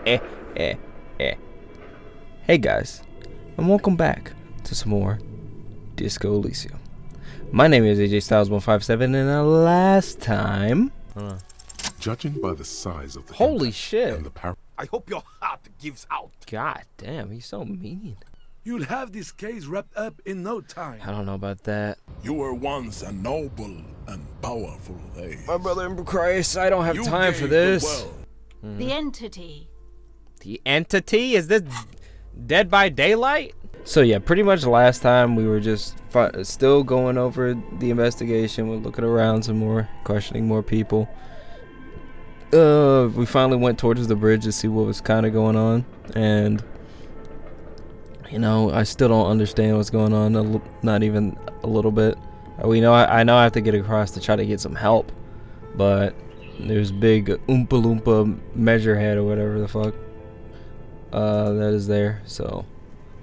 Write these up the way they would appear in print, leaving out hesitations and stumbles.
eh, eh. Hey guys, and welcome back to some more Disco Elysium. My name is AJ Styles157, and last time... Judging by the size of the Holy shit. And the I hope your heart gives out. God damn, he's so mean. You'll have this case wrapped up in no time. I don't know about that. You were once a noble and powerful lady. My brother in Christ, I don't have You time for gave this. the world. The entity. The entity? Is this Dead by Daylight? So yeah, pretty much last time we were just still going over the investigation. We're looking around some more, questioning more people. We finally went towards the bridge to see what was kind of going on, and you know, I still don't understand what's going on. Not even a little bit. I know I have to get across to try to get some help, but there's big Oompa Loompa measurehead or whatever the fuck that is there. So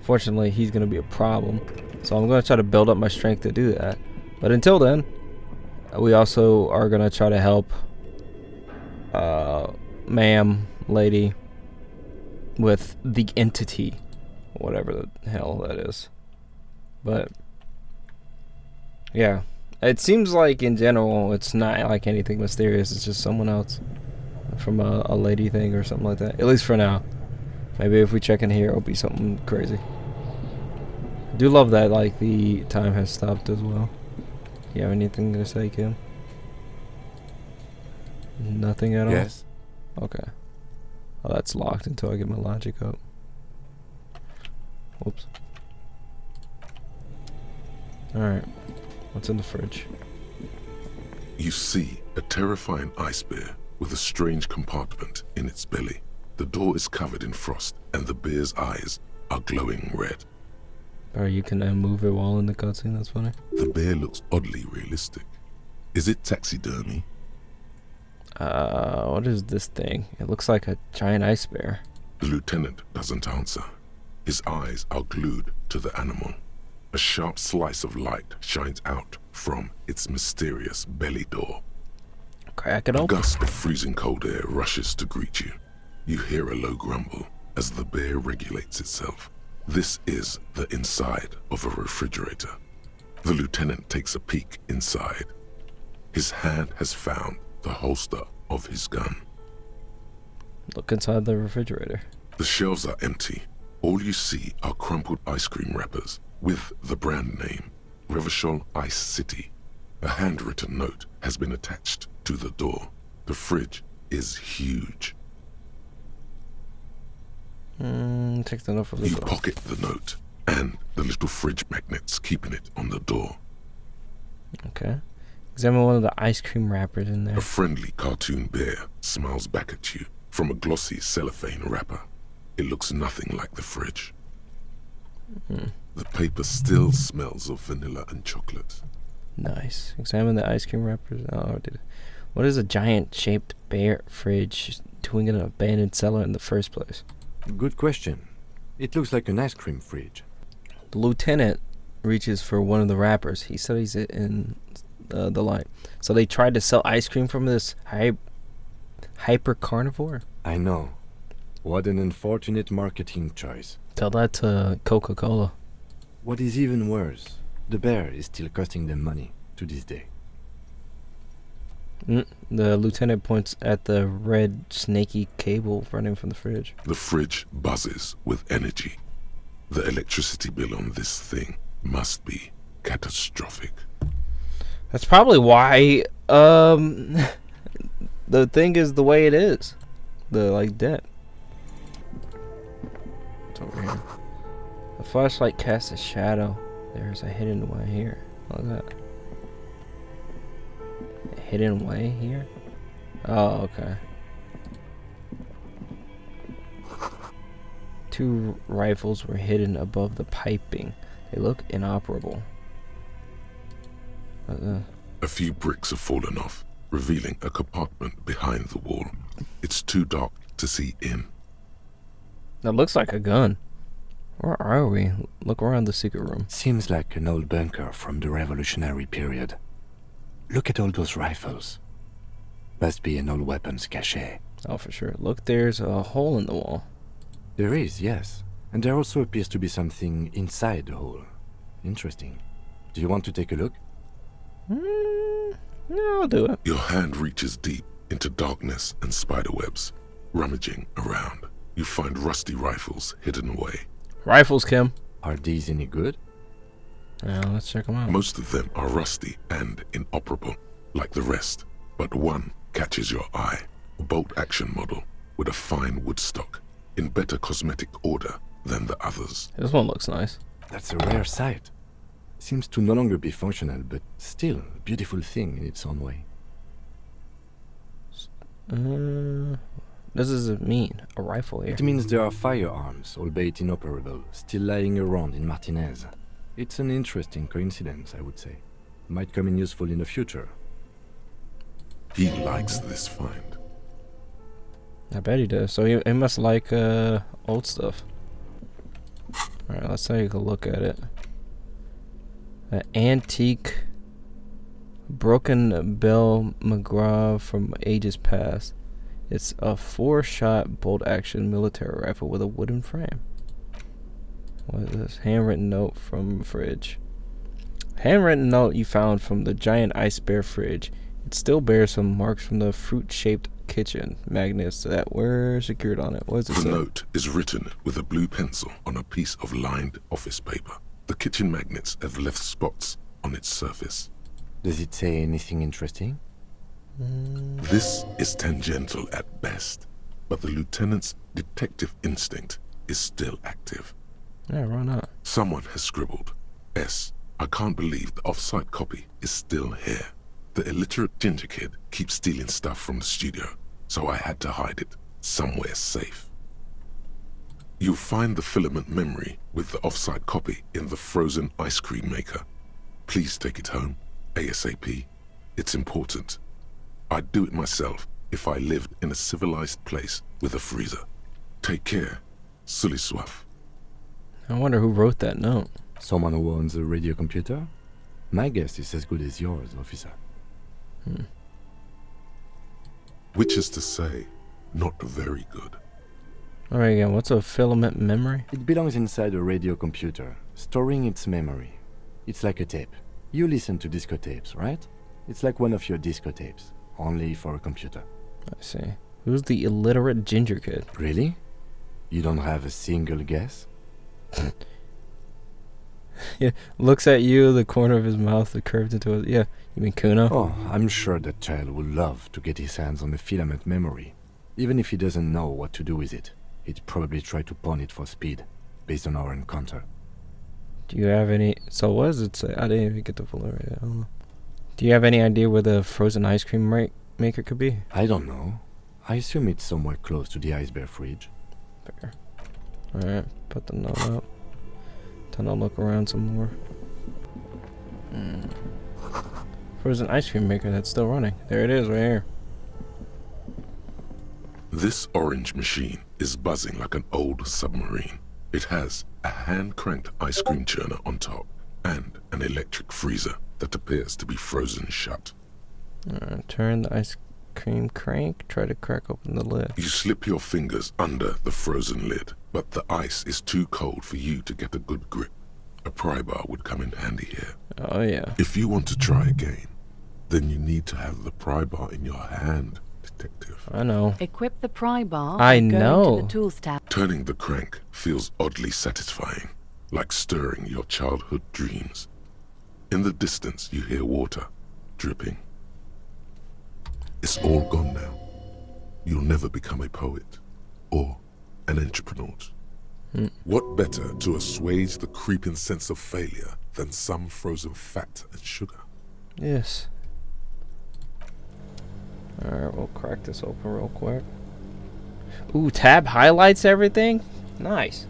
fortunately, he's gonna be a problem. So I'm gonna try to build up my strength to do that. But until then, we also are gonna try to help ma'am lady with the entity, whatever the hell that is. But yeah, it seems like in general it's not like anything mysterious. It's just someone else from a lady thing or something like that, at least for now. Maybe if we check in here it'll be something crazy. I do love that like the time has stopped as well. You have anything to say, Kim? Nothing at all? Yes. Okay. Oh, that's locked until I get my logic up. Whoops. Alright. What's in the fridge? You see a terrifying ice bear with a strange compartment in its belly. The door is covered in frost, and the bear's eyes are glowing red. Or you can move it while in the cutscene, that's funny. The bear looks oddly realistic. Is it taxidermy? What is this thing? It looks like a giant ice bear. The lieutenant doesn't answer. His eyes are glued to the animal. A sharp slice of light shines out from its mysterious belly door. Crack it A open. gust of freezing cold air rushes to greet you. You hear a low grumble as the bear regulates itself. This is the inside of a refrigerator. The lieutenant takes a peek inside. His hand has found the holster of his gun. Look inside the refrigerator. The shelves are empty. All you see are crumpled ice cream wrappers with the brand name, Revachol Ice City. A handwritten note has been attached to the door. The fridge is huge. Take the note from the You door. pocket the note and the little fridge magnets keeping it on the door. Okay. Examine one of the ice cream wrappers in there. A friendly cartoon bear smiles back at you from a glossy cellophane wrapper. It looks nothing like the fridge. The paper still smells of vanilla and chocolate. Nice. Examine the ice cream wrappers. Oh, dude. What is a giant shaped bear fridge doing in an abandoned cellar in the first place? Good question. It looks like an ice cream fridge. The lieutenant reaches for one of the wrappers. He studies it in the light. So they tried to sell ice cream from this hyper carnivore? I know. What an unfortunate marketing choice. Tell that to Coca-Cola. What is even worse, the bear is still costing them money to this day. The lieutenant points at the red snaky cable running from the fridge. The fridge buzzes with energy. The electricity bill on this thing must be catastrophic. That's probably why the thing is the way it is. The like debt. It's over here. The flashlight casts a shadow. There's a hidden way here. Look at that. A hidden way here? Oh, okay. Two rifles were hidden above the piping. They look inoperable. A few bricks have fallen off, revealing a compartment behind the wall. It's too dark to see in. That looks like a gun. Where are we? Look around the secret room. Seems like an old bunker from the revolutionary period. Look at all those rifles. Must be an old weapons cache. Oh, for sure. Look, there's a hole in the wall. There is, yes. And there also appears to be something inside the hole. Interesting. Do you want to take a look? No, I'll do it. Your hand reaches deep into darkness and spiderwebs. Rummaging around, you find rusty rifles hidden away. Rifles, Kim. Are these any good? Now, let's check them out. Most of them are rusty and inoperable, like the rest, but one catches your eye. A bolt-action model with a fine wood stock, in better cosmetic order than the others. This one looks nice. That's a rare sight. Seems to no longer be functional, but still a beautiful thing in its own way. What does it mean? A rifle here? It means there are firearms, albeit inoperable, still lying around in Martinez. It's an interesting coincidence, I would say. Might come in useful in the future. He likes this find. I bet he does. So he must like old stuff. Alright, let's take a look at it. An antique broken bell McGraw from ages past. It's a 4-shot bolt-action military rifle with a wooden frame. What is this? Handwritten note from fridge. Handwritten note you found from the giant ice bear fridge. It still bears some marks from the fruit-shaped kitchen magnets that were secured on it. What does it The say? note is written with a blue pencil on a piece of lined office paper. The kitchen magnets have left spots on its surface. Does it say anything interesting? This is tangential at best, but the lieutenant's detective instinct is still active. Yeah, why not? Someone has scribbled, S. I can't believe the off-site copy is still here. The illiterate ginger kid keeps stealing stuff from the studio, so I had to hide it somewhere safe. You'll find the filament memory with the off-site copy in the frozen ice cream maker. Please take it home, ASAP. It's important. I'd do it myself if I lived in a civilized place with a freezer. Take care, Sully Swaff. I wonder who wrote that note. Someone who owns a radio computer? My guess is as good as yours, officer. Which is to say, not very good. Alright, again, what's a filament memory? It belongs inside a radio computer, storing its memory. It's like a tape. You listen to disco tapes, right? It's like one of your disco tapes, only for a computer. I see. Who's the illiterate ginger kid? Really? You don't have a single guess? Yeah, looks at you, the corner of his mouth curved into a... Yeah, you mean Kuno? Oh, I'm sure that child would love to get his hands on a filament memory. Even if he doesn't know what to do with it, he'd probably try to pawn it for speed, based on our encounter. Do you have any... So what does it say? I didn't even get the full area. I don't know. Do you have any idea where the frozen ice cream maker could be? I don't know. I assume it's somewhere close to the ice bear fridge. Fair. Alright, put the note up. Time to look around some more. Frozen ice cream maker that's still running. There it is, right here. This orange machine is buzzing like an old submarine. It has a hand-cranked ice cream churner on top and an electric freezer that appears to be frozen shut. Turn the ice cream crank. Try to crack open the lid. You slip your fingers under the frozen lid, but the ice is too cold for you to get a good grip. A pry bar would come in handy here. Oh, yeah. If you want to try again, then you need to have the pry bar in your hand, detective. I know. Equip the pry bar. I and go know. to the tools tab. Turning the crank feels oddly satisfying, like stirring your childhood dreams. In the distance, you hear water dripping. It's all gone now. You'll never become a poet or an entrepreneur. What better to assuage the creeping sense of failure than some frozen fat and sugar? Yes. Alright, we'll crack this open real quick. Ooh, tab highlights everything? Nice.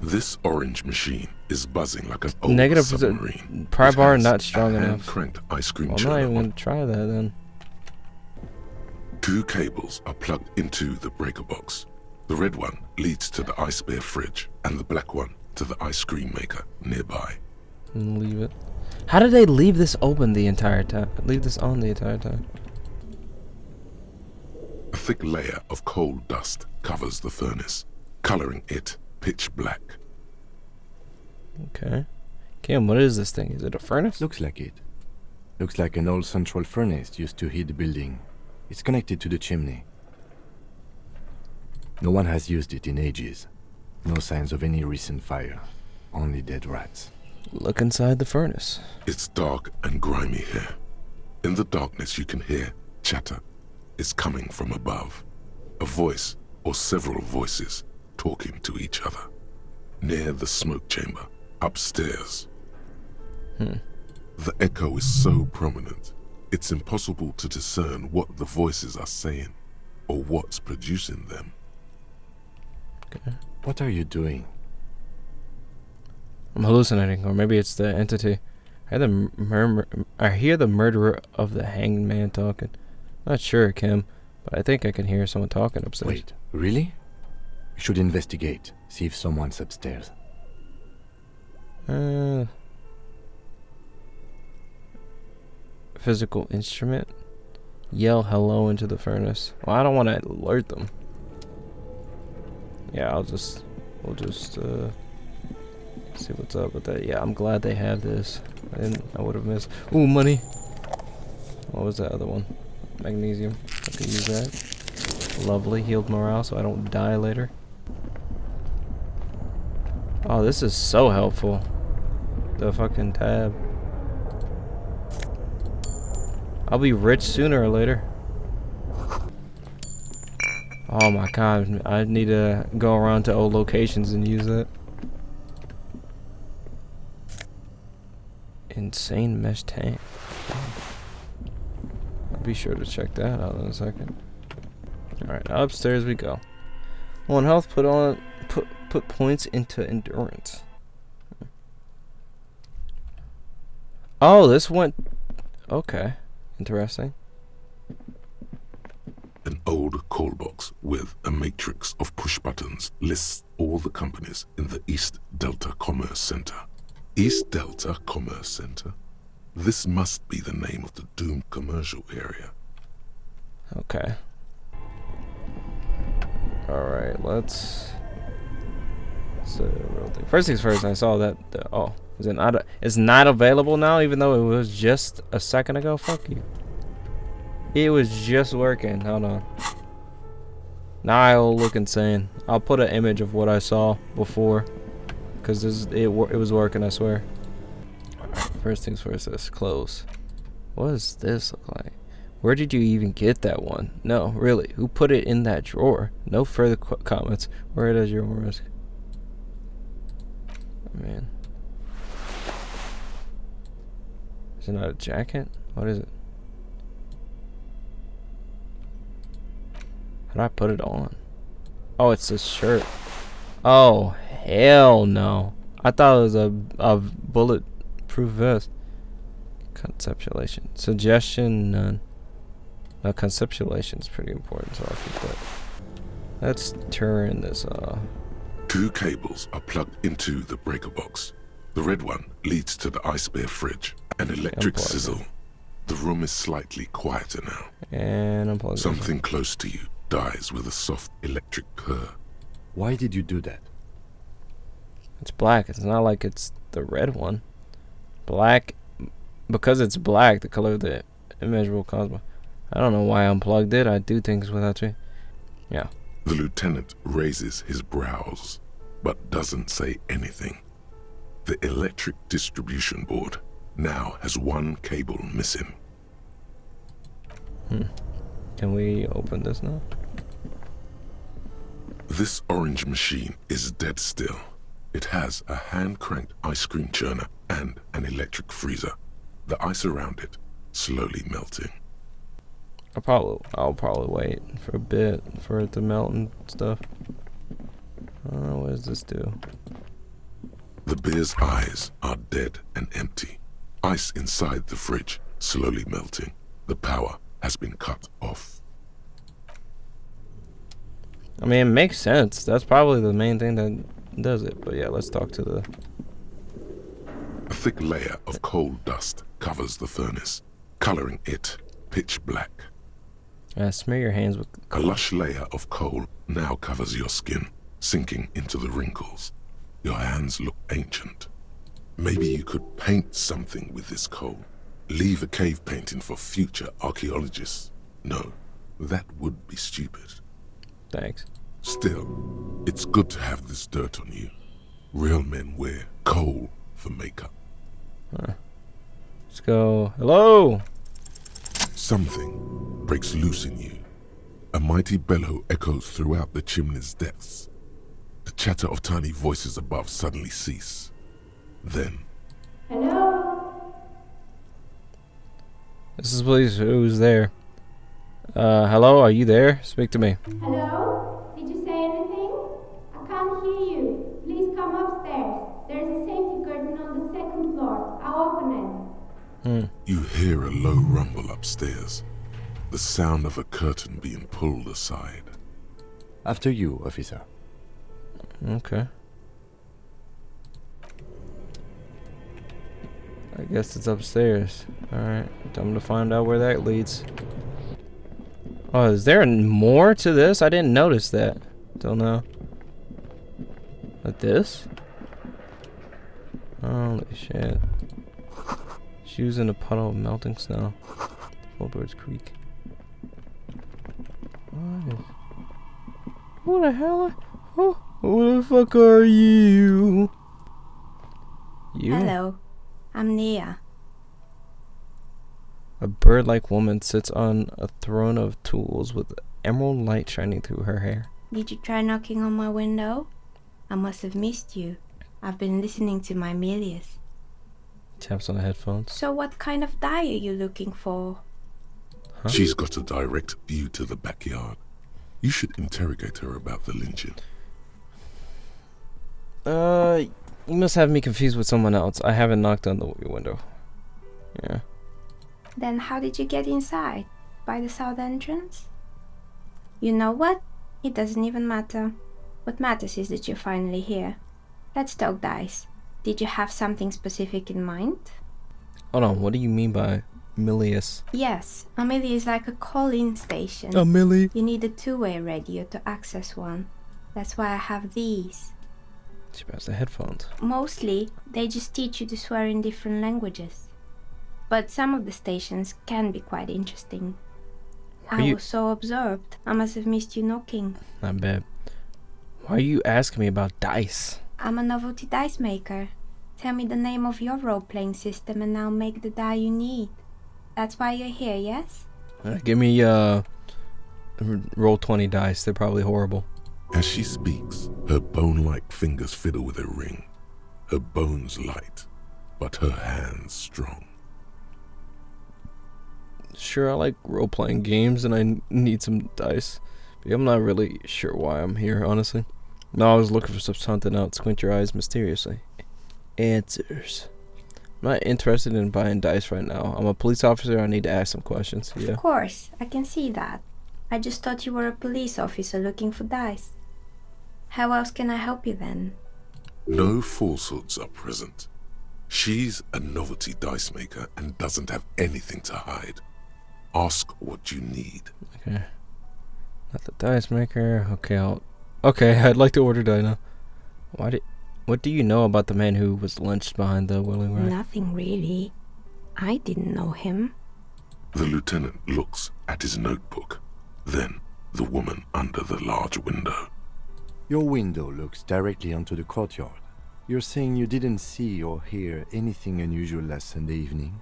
This orange machine is buzzing like an old Negative submarine. pry It bar has not strong a enough. hand-cranked ice cream Well, I'm churner not even on. gonna try that then. 2 cables are plugged into the breaker box. The red one leads to the ice bear fridge, and the black one to the ice cream maker nearby. And leave it. How did they leave this open the entire time? Leave this on the entire time? A thick layer of coal dust covers the furnace, coloring it pitch black. Okay. Kim, what is this thing? Is it a furnace? Looks like it. Looks like an old central furnace used to heat the building. It's connected to the chimney. No one has used it in ages. No signs of any recent fire. Only dead rats. Look inside the furnace. It's dark and grimy here. In the darkness you can hear chatter. It's coming from above. A voice or several voices talking to each other. Near the smoke chamber, upstairs. The echo is so prominent, it's impossible to discern what the voices are saying or what's producing them. Okay. What are you doing? I'm hallucinating, or maybe it's the entity. I hear the murderer of the hanged man talking. Not sure, Kim, but I think I can hear someone talking upstairs. Wait, really? We should investigate, see if someone's upstairs. Physical instrument. Yell hello into the furnace. Well, I don't want to alert them. Yeah, we'll just see what's up with that. Yeah, I'm glad they have this. I would have missed. Ooh, money. What was that other one? Magnesium. I could use that. Lovely. Healed morale so I don't die later. Oh, this is so helpful. The fucking tab. I'll be rich sooner or later. Oh my god, I need to go around to old locations and use that. Insane mesh tank. I'll be sure to check that out in a second. Alright, upstairs we go. 1 health, put points into endurance. Oh, this went... Okay. Interesting. An old call box with a matrix of push buttons lists all the companies in the East Delta Commerce Center. East Delta Commerce Center? This must be the name of the doomed commercial area. Okay. Alright, let's do the real thing. First things first, I saw that is it not it's not available now, even though it was just a second ago? Fuck you. It was just working. Hold on. Now I'll look insane. I'll put an image of what I saw before, because it was working, I swear. Alright, first things first, let's close. What does this look like? Where did you even get that one? No, really. Who put it in that drawer? No further comments. Where does your risk? Oh, man. Is it not a jacket? What is it? How do I put it on? Oh, it's a shirt. Oh, hell no. I thought it was a bulletproof vest. Conceptualization. Suggestion, none. No, conceptualization is pretty important, so I'll keep that. Let's turn this off. 2 cables are plugged into the breaker box. The red one leads to the ice bear fridge. An electric sizzle. The room is slightly quieter now. And unplug. Something close to you dies with a soft electric purr. Why did you do that? It's black. It's not like it's the red one. Black, because it's black, the color of the immeasurable cosmos. I don't know why I unplugged it. I do things without you. Yeah. The lieutenant raises his brows, but doesn't say anything. The electric distribution board now has 1 cable missing. Can we open this now? This orange machine is dead still. It has a hand-cranked ice cream churner and an electric freezer. The ice around it slowly melting. I'll probably wait for a bit for it to melt and stuff. What does this do? The bear's eyes are dead and empty. Ice inside the fridge slowly melting. The power has been cut off. I mean, it makes sense. That's probably the main thing that does it. But yeah, let's talk to the... A thick layer of coal dust covers the furnace, coloring it pitch black. Smear your hands with A lush layer of coal now covers your skin, sinking into the wrinkles. Your hands look ancient. Maybe you could paint something with this coal. Leave a cave painting for future archaeologists. No, that would be stupid. Thanks. Still, it's good to have this dirt on you. Real men wear coal for makeup. Let's go. Hello! Something breaks loose in you. A mighty bellow echoes throughout the chimney's depths. The chatter of tiny voices above suddenly cease. Then, Hello? This is please who's there? Hello, are you there? Speak to me. Hello? Did you say anything? I can't hear you. Please come upstairs. There's a safety curtain on the second floor. I'll open it. you hear a low rumble upstairs. The sound of a curtain being pulled aside. After you, officer. Okay. I guess it's upstairs. Alright, time to find out where that leads. Oh, is there more to this? I didn't notice that till now. Like this? Holy shit. Shoes in a puddle of melting snow. Fullbirds Creek. What the hell? Oh, who the fuck are you? You? Hello. I'm Nia. A bird-like woman sits on a throne of tools with emerald light shining through her hair. Did you try knocking on my window? I must have missed you. I've been listening to my Milius. Taps on the headphones. So what kind of dye are you looking for? Huh? She's got a direct view to the backyard. You should interrogate her about the lynching. You must have me confused with someone else. I haven't knocked on the window. Yeah. Then how did you get inside? By the south entrance? You know what? It doesn't even matter. What matters is that you're finally here. Let's talk dice. Did you have something specific in mind? Hold on, what do you mean by Milius? Yes, a millie is like a call-in station. A millie? You need a two-way radio to access one. That's why I have these. She passed the headphones. Mostly, they just teach you to swear in different languages. But some of the stations can be quite interesting. Why are I you- was so absorbed. I must have missed you knocking. Not bad. Why are you asking me about dice? I'm a novelty dice maker. Tell me the name of your role-playing system and I'll make the die you need. That's why you're here, yes? Give me roll 20 dice. They're probably horrible. As she speaks, her bone-like fingers fiddle with a ring. Her bones light, but her hands strong. Sure, I like role-playing games and I need some dice. But I'm not really sure why I'm here, honestly. No, I was looking for something else. Squint your eyes mysteriously. Answers. I'm not interested in buying dice right now. I'm a police officer. I need to ask some questions. Yeah. Of course, I can see that. I just thought you were a police officer looking for dice. How else can I help you then? No falsehoods are present. She's a novelty dice maker and doesn't have anything to hide. Ask what you need. Okay. Not the dice maker. Okay, I'd like to order die now. What do you know about the man who was lynched behind the wheeling rack? Nothing really. I didn't know him. The lieutenant looks at his notebook. Then, the woman under the large window. Your window looks directly onto the courtyard. You're saying you didn't see or hear anything unusual last Sunday evening?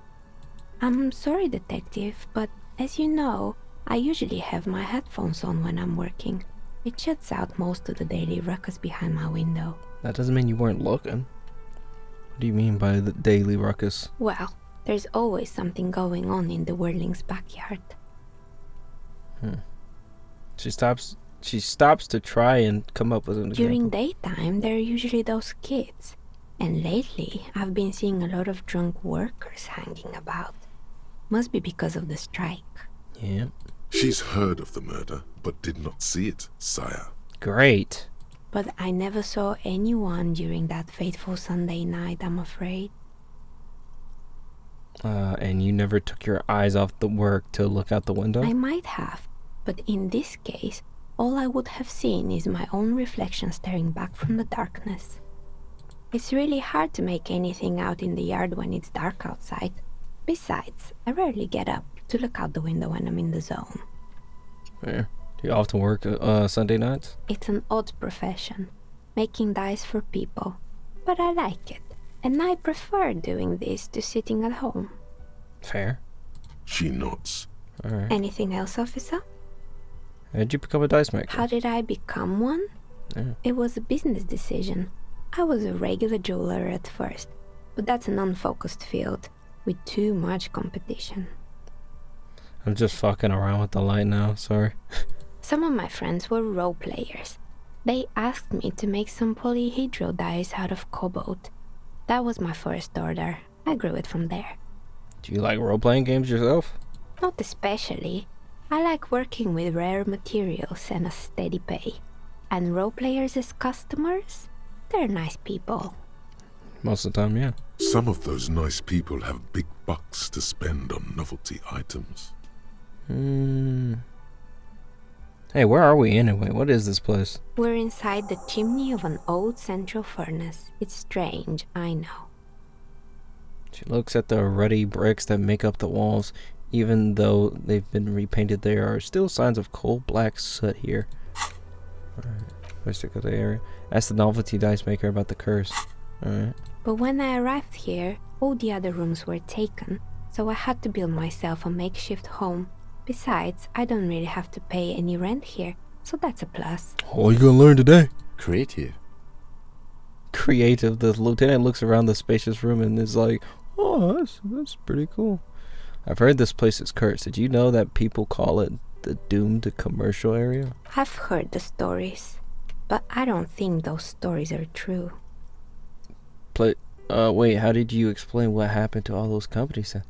I'm sorry, detective, but as you know, I usually have my headphones on when I'm working. It shuts out most of the daily ruckus behind my window. That doesn't mean you weren't looking. What do you mean by the daily ruckus? Well, there's always something going on in the Whirling's backyard. She stops to try and come up with an example. During daytime, there are usually those kids. And lately, I've been seeing a lot of drunk workers hanging about. Must be because of the strike. Yeah. She's heard of the murder, but did not see it, sire. Great. But I never saw anyone during that fateful Sunday night, I'm afraid. And you never took your eyes off the work to look out the window? I might have, But in this case, all I would have seen is my own reflection staring back from the darkness. It's really hard to make anything out in the yard when it's dark outside. Besides, I rarely get up to look out the window when I'm in the zone. Yeah. Do you often work Sunday nights? It's an odd profession, making dice for people, but I like it, and I prefer doing this to sitting at home. Fair. She nods. Alright. Anything else, officer? How did you become a dice maker? How did I become one? Yeah. It was a business decision. I was a regular jeweler at first, but that's an unfocused field with too much competition. I'm just fucking around with the light now, sorry. Some of my friends were role players. They asked me to make some polyhedral dice out of cobalt. That was my first order. I grew it from there. Do you like role-playing games yourself? Not especially. I like working with rare materials and a steady pay. And role players as customers? They're nice people. Most of the time, yeah. Some of those nice people have big bucks to spend on novelty items. Hey, where are we anyway? What is this place? We're inside the chimney of an old central furnace. It's strange, I know. She looks at the ruddy bricks that make up the walls. Even though they've been repainted, there are still signs of coal black soot here. Alright, let's check out the area. Ask the novelty dice maker about the curse. Alright. But when I arrived here, all the other rooms were taken, so I had to build myself a makeshift home. Besides, I don't really have to pay any rent here, so that's a plus. What are you gonna learn today? Creative. Creative. The lieutenant looks around the spacious room and is like, oh, that's pretty cool. I've heard this place is cursed. Did you know that people call it the doomed commercial area? I've heard the stories, but I don't think those stories are true. Wait, how did you explain what happened to all those companies then?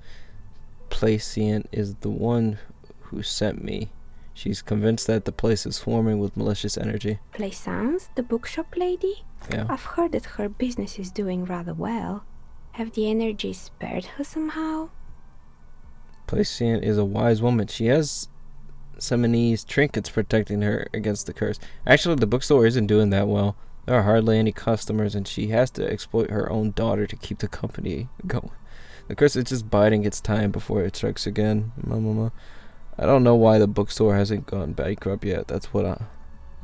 Placient is the one who sent me. She's convinced that the place is swarming with malicious energy. Plaisance, the bookshop lady? Yeah. I've heard that her business is doing rather well. Have the energies spared her somehow? Placient is a wise woman. She has Seminese trinkets protecting her against the curse. Actually, the bookstore isn't doing that well. There are hardly any customers, and she has to exploit her own daughter to keep the company going. The curse is just biding its time before it strikes again. I don't know why the bookstore hasn't gone bankrupt yet. That's what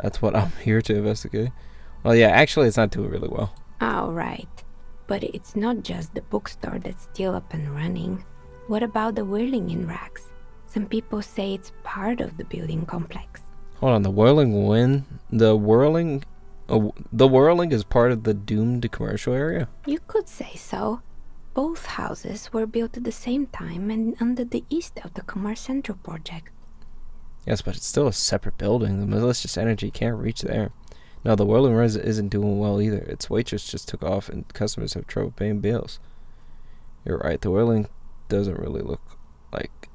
I'm here to investigate. Well, yeah, actually, it's not doing really well. Oh, right. But it's not just the bookstore that's still up and running. What about the whirling in rags? Some people say it's part of the building complex. Hold on, the whirling is part of the doomed commercial area? You could say so. Both houses were built at the same time and under the East Delta Commerce Central project. Yes, but it's still a separate building. The malicious energy can't reach there. No, the whirling res isn't doing well either. Its waitress just took off and customers have trouble paying bills. You're right, the whirling doesn't really look like...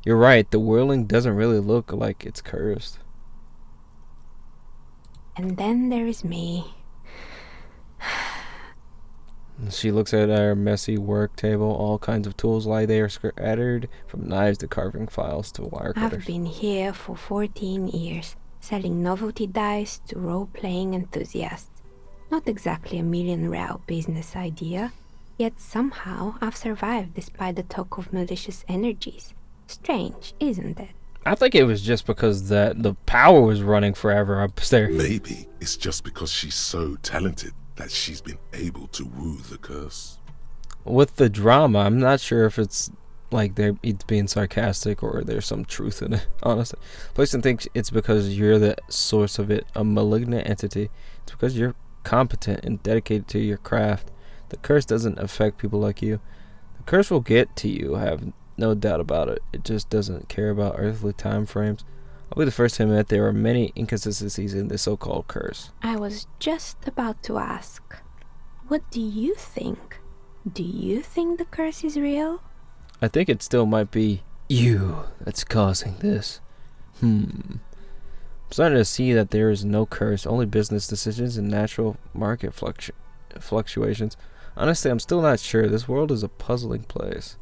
You're right, the whirling doesn't really look like it's cursed. And then there is me. She looks at our messy work table. All kinds of tools lie there scattered, from knives to carving files to wire cutters. I've been here for 14 years, selling novelty dice to role-playing enthusiasts. Not exactly a million-real business idea, yet somehow I've survived despite the talk of malicious energies. Strange, isn't it? I think it was just because the power was running forever upstairs. Maybe it's just because she's so talented that she's been able to woo the curse. With the drama, I'm not sure if it's like it's being sarcastic or there's some truth in it, honestly. Person thinks it's because you're the source of it, a malignant entity. It's because you're competent and dedicated to your craft. The curse doesn't affect people like you. The curse will get to you, I have no doubt about it. It just doesn't care about earthly time frames. I'll be the first to admit there are many inconsistencies in this so-called curse. I was just about to ask, what do you think? Do you think the curse is real? I think it still might be you that's causing this. I'm starting to see that there is no curse, only business decisions and natural market fluctuations. Honestly, I'm still not sure. This world is a puzzling place.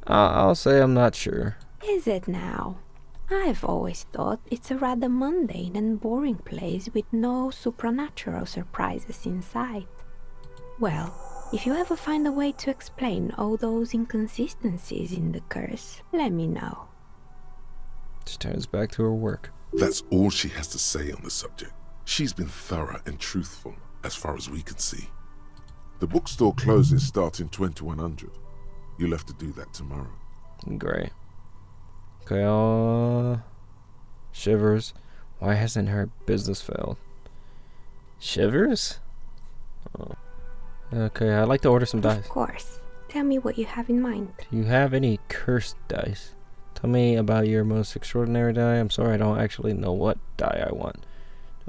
I'll say I'm not sure. Is it now? I've always thought it's a rather mundane and boring place with no supernatural surprises in sight. Well, if you ever find a way to explain all those inconsistencies in the curse, let me know. She turns back to her work. That's all she has to say on the subject. She's been thorough and truthful, as far as we can see. The bookstore closes starting 2100. You'll have to do that tomorrow. Great. Okay, Shivers. Why hasn't her business failed? Shivers? Oh. Okay, I'd like to order some dice. Of course. Tell me what you have in mind. Do you have any cursed dice? Tell me about your most extraordinary die. I'm sorry, I don't actually know what die I want.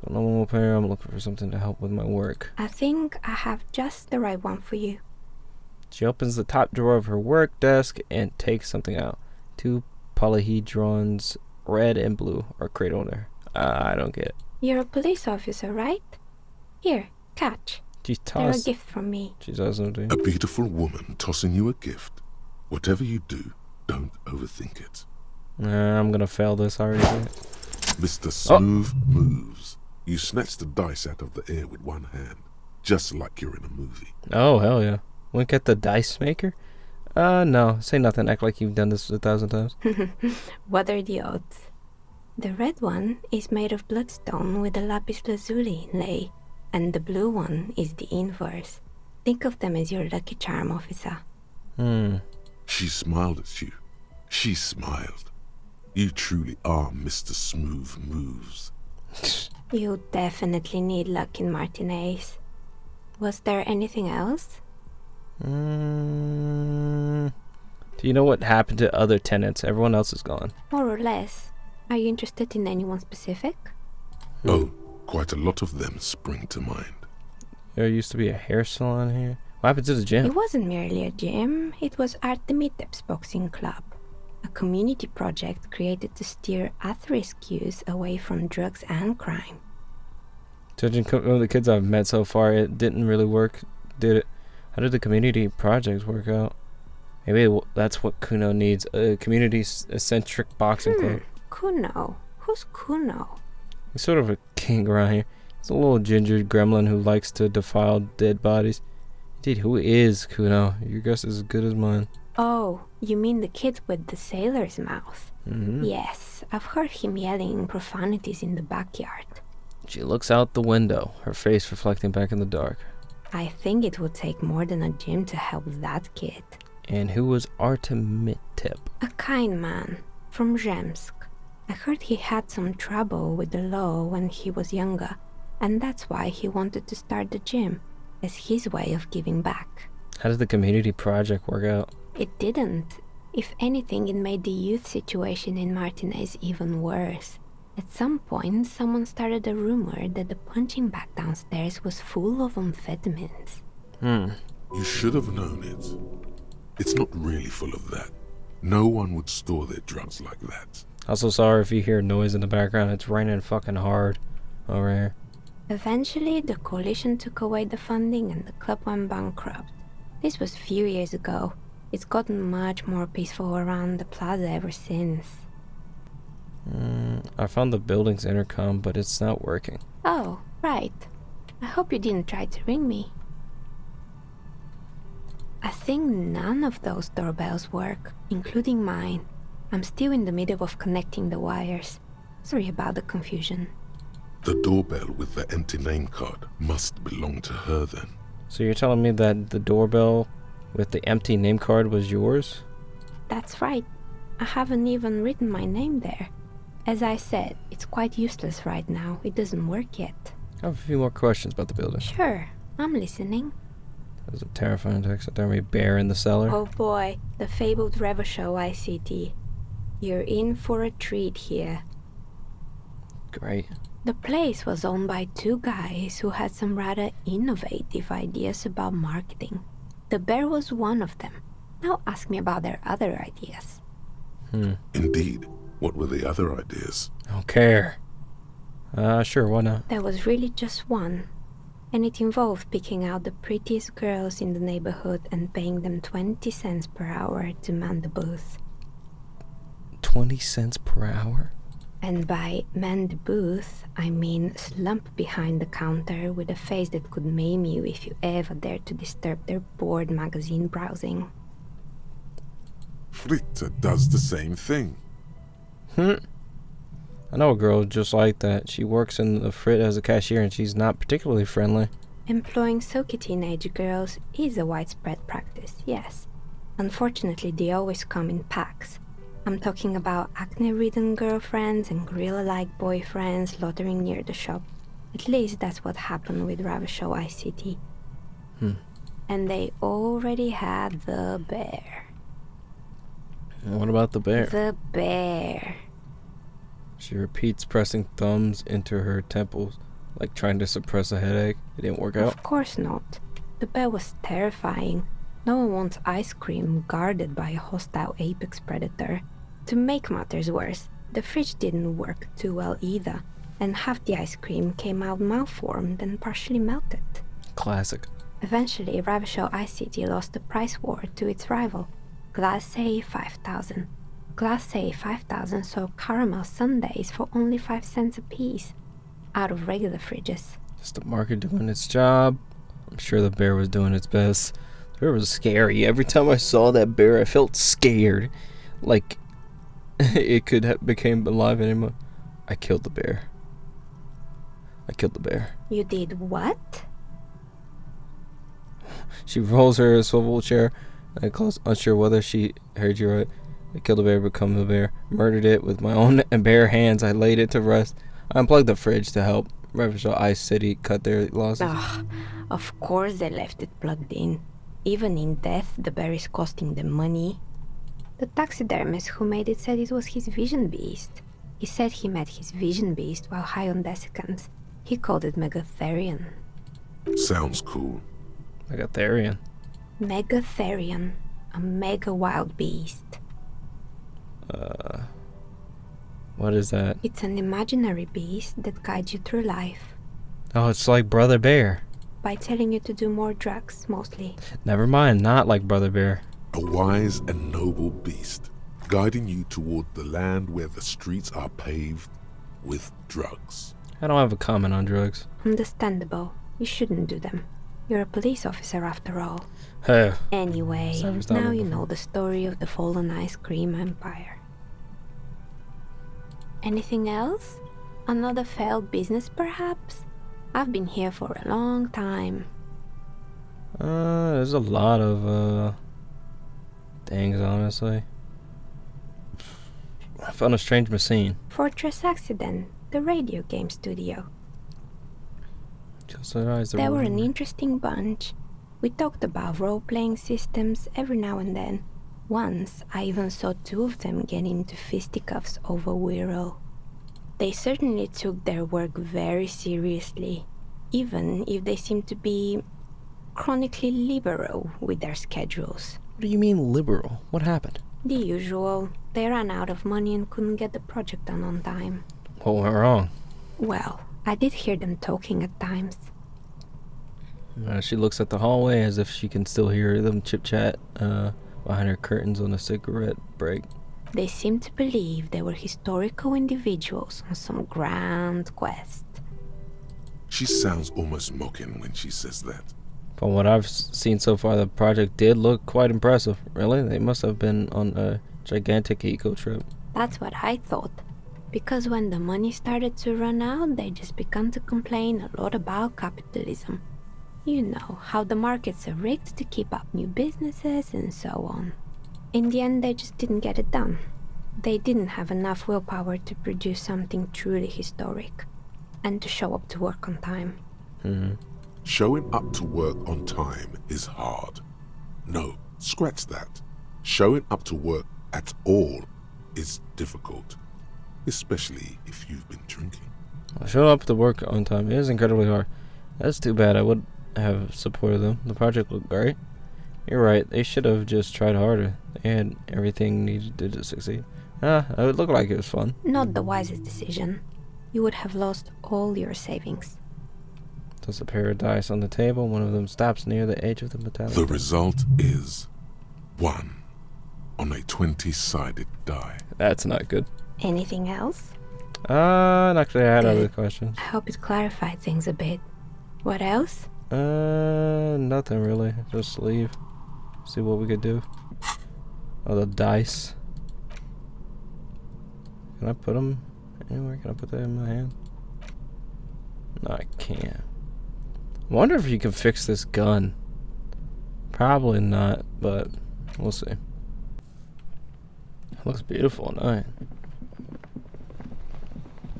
A normal pair, I'm looking for something to help with my work. I think I have just the right one for you. She opens the top drawer of her work desk and takes something out. 2 polyhedrons, red and blue, are cradled there. I don't get it. You're a police officer, right? Here, catch. They're a gift from me. She does something. A beautiful woman tossing you a gift. Whatever you do, don't overthink it. I'm gonna fail this already. Mr. Smooth moves. You snatch the dice out of the air with one hand, just like you're in a movie. Oh, hell yeah. Wink at the dice maker? No. Say nothing. Act like you've done this 1,000 times. What are the odds? The red one is made of bloodstone with a lapis lazuli inlay, and the blue one is the inverse. Think of them as your lucky charm, officer. She smiled at you. She smiled. You truly are Mr. Smooth Moves. You definitely need luck in Martinez. Was there anything else? Do you know what happened to other tenants? Everyone else is gone. More or less. Are you interested in anyone specific? Oh, quite a lot of them spring to mind. There used to be a hair salon here. What happened to the gym? It wasn't merely a gym, it was Artemitep's boxing club. A community project created to steer at-risk youth away from drugs and crime. Judging the kids I've met so far, it didn't really work, did it? How did the community project work out? Maybe that's what Kuno needs, a community-centric boxing club. Kuno? Who's Kuno? He's sort of a king around here. He's a little ginger gremlin who likes to defile dead bodies. Indeed, who is Kuno? Your guess is as good as mine. Oh, you mean the kid with the sailor's mouth? Mm-hmm. Yes, I've heard him yelling profanities in the backyard. She looks out the window, her face reflecting back in the dark. I think it would take more than a gym to help that kid. And who was Artemitep? A kind man, from Zemsk. I heard he had some trouble with the law when he was younger, and that's why he wanted to start the gym, as his way of giving back. How did the community project work out? It didn't. If anything, it made the youth situation in Martinez even worse. At some point, someone started a rumor that the punching bag downstairs was full of amphetamines. You should have known it. It's not really full of that. No one would store their drugs like that. Also sorry if you hear noise in the background. It's raining fucking hard over here. Eventually, the coalition took away the funding and the club went bankrupt. This was a few years ago. It's gotten much more peaceful around the plaza ever since. I found the building's intercom, but it's not working. Oh, right. I hope you didn't try to ring me. I think none of those doorbells work, including mine. I'm still in the middle of connecting the wires. Sorry about the confusion. The doorbell with the empty name card must belong to her then. So you're telling me that the doorbell with the empty name card was yours? That's right. I haven't even written my name there. As I said, it's quite useless right now. It doesn't work yet. I have a few more questions about the building. Sure, I'm listening. There's a terrifying taxidermy bear in the cellar. Oh boy, the fabled Revachol ICT. You're in for a treat here. Great. The place was owned by 2 guys who had some rather innovative ideas about marketing. The bear was one of them. Now ask me about their other ideas. Indeed. What were the other ideas? I don't care. Sure, why not? There was really just one. And it involved picking out the prettiest girls in the neighborhood and paying them 20 cents per hour to man the booth. 20 cents per hour? And by man the booth, I mean slump behind the counter with a face that could maim you if you ever dared to disturb their bored magazine browsing. Fritta does the same thing. I know a girl just like that. She works in the Frit as a cashier and she's not particularly friendly. Employing silky teenage girls is a widespread practice, yes. Unfortunately, they always come in packs. I'm talking about acne-ridden girlfriends and gorilla-like boyfriends loitering near the shop. At least that's what happened with Ravenshaw ICT. And they already had the bear. What about the bear? The bear. She repeats, pressing thumbs into her temples, like trying to suppress a headache. It didn't work out. Of course not. The bear was terrifying. No one wants ice cream guarded by a hostile apex predator. To make matters worse, the fridge didn't work too well either, and half the ice cream came out malformed and partially melted. Classic. Eventually, Ravenshaw ICT lost the price war to its rival, Glace 5000. Glace 5000 sold caramel sundaes for only 5 cents a piece, out of regular fridges. Just the market doing its job. I'm sure the bear was doing its best. The bear was scary. Every time I saw that bear, I felt scared. Like it could have became alive anymore. I killed the bear. You did what? She rolls her swivel chair and close, unsure whether she heard you right. I killed the bear, become the bear. Murdered it with my own bare hands. I laid it to rest. I unplugged the fridge to help Ravenshaw Ice City cut their losses. Of course they left it plugged in. Even in death, the bear is costing them money. The taxidermist who made it said it was his vision beast. He said he met his vision beast while high on desiccants. He called it Megatherion. Sounds cool. Megatherion. Megatherion. A mega wild beast. What is that? It's an imaginary beast that guides you through life. Oh, it's like Brother Bear. By telling you to do more drugs, mostly. Never mind, not like Brother Bear. A wise and noble beast, guiding you toward the land where the streets are paved with drugs. I don't have a comment on drugs. Understandable. You shouldn't do them. You're a police officer after all. Hey. Anyway, Never thought now of it you before. know the story of the fallen ice cream empire. Anything else? Another failed business, perhaps? I've been here for a long time. There's a lot of things, honestly. I found a strange machine. Fortress Accident, the radio game studio. Just their eyes. They were an interesting bunch. We talked about role-playing systems every now and then. Once, I even saw 2 of them get into fisticuffs over Wirral. They certainly took their work very seriously, even if they seemed to be chronically liberal with their schedules. What do you mean liberal? What happened? The usual. They ran out of money and couldn't get the project done on time. What went wrong? Well, I did hear them talking at times. She looks at the hallway as if she can still hear them chit-chat behind her curtains on a cigarette break. They seemed to believe they were historical individuals on some grand quest. She sounds almost mocking when she says that. From what I've seen so far, the project did look quite impressive. Really? They must have been on a gigantic eco trip. That's what I thought. Because when the money started to run out, they just began to complain a lot about capitalism. You know, how the markets are rigged to keep up new businesses and so on. In the end, they just didn't get it done. They didn't have enough willpower to produce something truly historic. And to show up to work on time. Showing up to work on time is hard. No, scratch that. Showing up to work at all is difficult. Especially if you've been drinking. Showing up to work on time is incredibly hard. That's too bad. I would have supported them. The project looked great. You're right. They should have just tried harder. They had everything needed to succeed. It would look like it was fun. Not the wisest decision. You would have lost all your savings. There's a pair of dice on the table. One of them stops near the edge of the metallic. The result is 1 on a 20-sided die. That's not good. Anything else? Actually, I had other questions. I hope it clarified things a bit. What else? Nothing really. Just leave. See what we could do. Oh, the dice. Can I put them anywhere? Can I put that in my hand? No, I can't. I wonder if you can fix this gun. Probably not, but we'll see. It looks beautiful at night.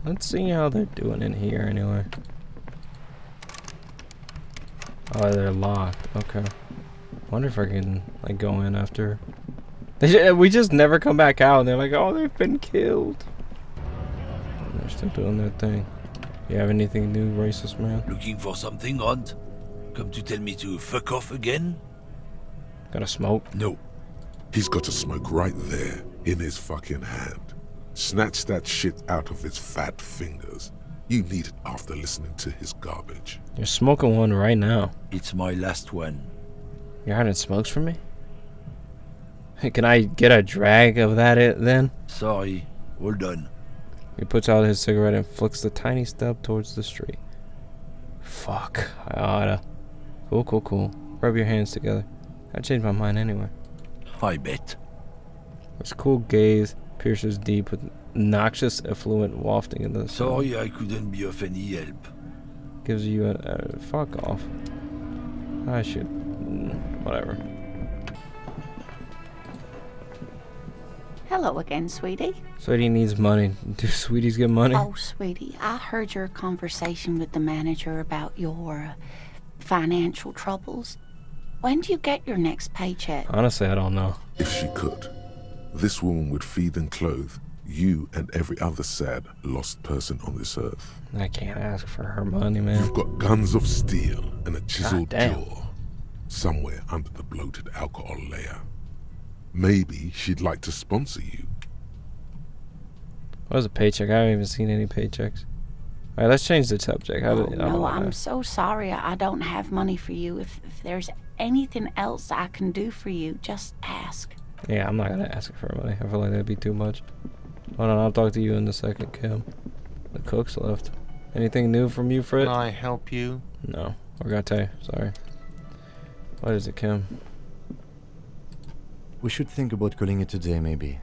Let's see how they're doing in here anyway. Oh, they're locked. Okay. Wonder if I can like go in after. We just never come back out, and they're like, "Oh, they've been killed." And they're still doing their thing. You have anything new, racist man? Looking for something, Hunt? Come to tell me to fuck off again? Got a smoke? No. He's got a smoke right there in his fucking hand. Snatch that shit out of his fat fingers. You need it after listening to his garbage. You're smoking one right now. It's my last one. You're hiding smokes from me? Hey, can I get a drag of that then? Sorry. Hold on. He puts out his cigarette and flicks the tiny stub towards the street. Fuck. I oughta. Cool. Rub your hands together. I changed my mind anyway. I bet. His cool gaze pierces deep with noxious effluent wafting in the sun. Sorry I couldn't be of any help. Gives you a fuck off. I should. Whatever. Hello again, sweetie. Sweetie needs money. Do sweeties get money? Oh, sweetie, I heard your conversation with the manager about your financial troubles. When do you get your next paycheck? Honestly, I don't know. If she could, this woman would feed and clothe you and every other sad, lost person on this earth. I can't ask for her money, man. You've got guns of steel and a chiseled damn. jaw somewhere under the bloated alcohol layer. Maybe she'd like to sponsor you. What was a paycheck? I haven't even seen any paychecks. Alright, let's change the subject. No, I'm so sorry. I don't have money for you. If there's anything else I can do for you, just ask. Yeah, I'm not gonna ask her for money. I feel like that'd be too much. Hold on, I'll talk to you in a second, Kim. The cook's left. Anything new from you, Frit? Can I help you? No. Orgate, sorry. What is it, Kim? We should think about calling it a day, maybe.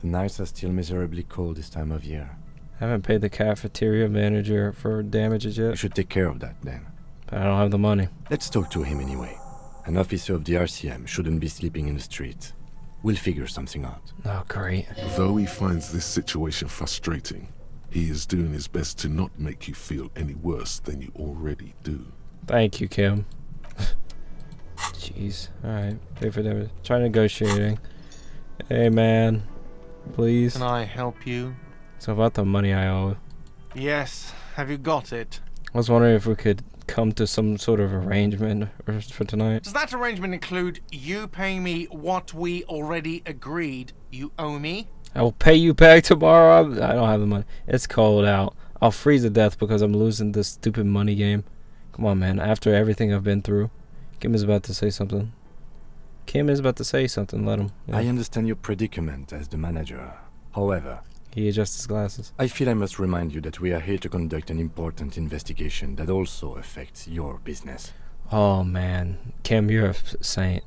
The nights are still miserably cold this time of year. Haven't paid the cafeteria manager for damages We yet, should take care of that then. but I don't have the money. Let's talk to him anyway. An officer of the RCM shouldn't be sleeping in the street. We'll figure something out. Oh, great. Though he finds this situation frustrating, he is doing his best to not make you feel any worse than you already do. Thank you, Kim. Jeez. Alright. Pay for that. Try negotiating. Hey, man. Please. Can I help you? It's about the money I owe. Yes. Have you got it? I was wondering if we could come to some sort of arrangement for tonight. Does that arrangement include you paying me what we already agreed you owe me? I will pay you back tomorrow. I don't have the money. It's cold out. I'll freeze to death because I'm losing this stupid money game. Come on, man. After everything I've been through. Kim is about to say something. Let him. Yeah. I understand your predicament as the manager. However, He adjusts his glasses. I feel I must remind you that we are here to conduct an important investigation that also affects your business. Oh, man. Kim, you're a saint.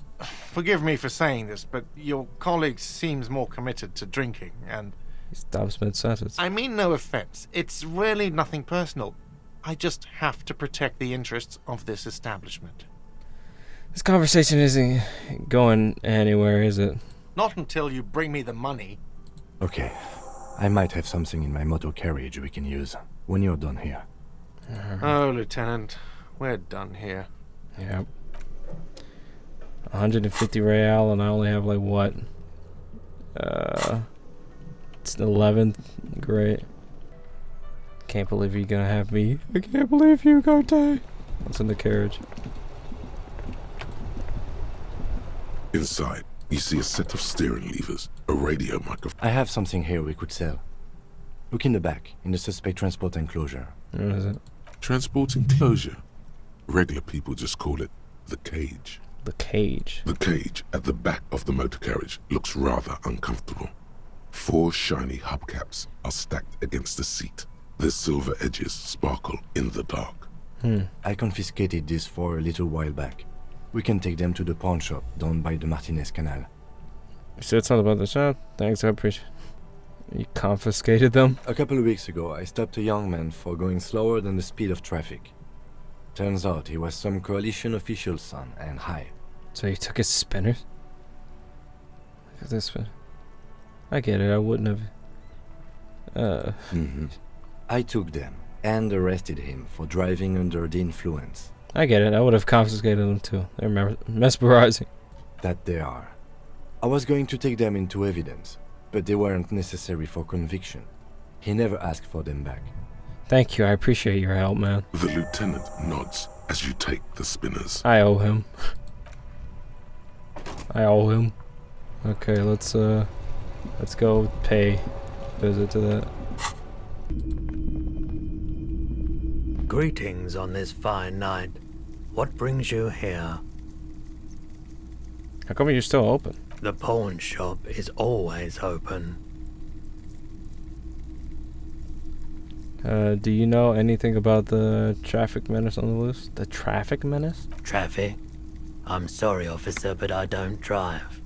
Forgive me for saying this, but your colleague seems more committed to drinking, and... He stops mid-sentence. I mean no offense. It's really nothing personal. I just have to protect the interests of this establishment. This conversation isn't going anywhere, is it? Not until you bring me the money. Okay. I might have something in my motor carriage we can use when you're done here. Oh, Lieutenant, we're done here. Yep. 150 real, and I only have like what? It's the 11th. Great. Can't believe you're gonna have me. I can't believe you, Garte. What's in the carriage? Inside, you see a set of steering levers, a radio microphone. I have something here we could sell. Look in the back, in the suspect transport enclosure. What is it? Transport enclosure. Regular people just call it the cage. The cage. The cage at the back of the motor carriage looks rather uncomfortable. 4 shiny hubcaps are stacked against the seat. Their silver edges sparkle in the dark. I confiscated these 4 a little while back. We can take them to the pawn shop down by the Martinez Canal. You said something about the shop? Thanks, I appreciate it. You confiscated them? A couple of weeks ago, I stopped a young man for going slower than the speed of traffic. Turns out he was some coalition official's son and high. So you took his spinners? Look at this one. I get it, I wouldn't have. I took them and arrested him for driving under the influence. I get it, I would have confiscated them too. They're mesmerizing. That they are. I was going to take them into evidence, but they weren't necessary for conviction. He never asked for them back. Thank you, I appreciate your help, man. The lieutenant nods as you take the spinners. I owe him. I owe him. Okay, let's go pay visit to that. Greetings on this fine night. What brings you here? How come you're still open? The pawn shop is always open. Do you know anything about the traffic menace on the loose? The traffic menace? Traffic? I'm sorry, officer, but I don't drive.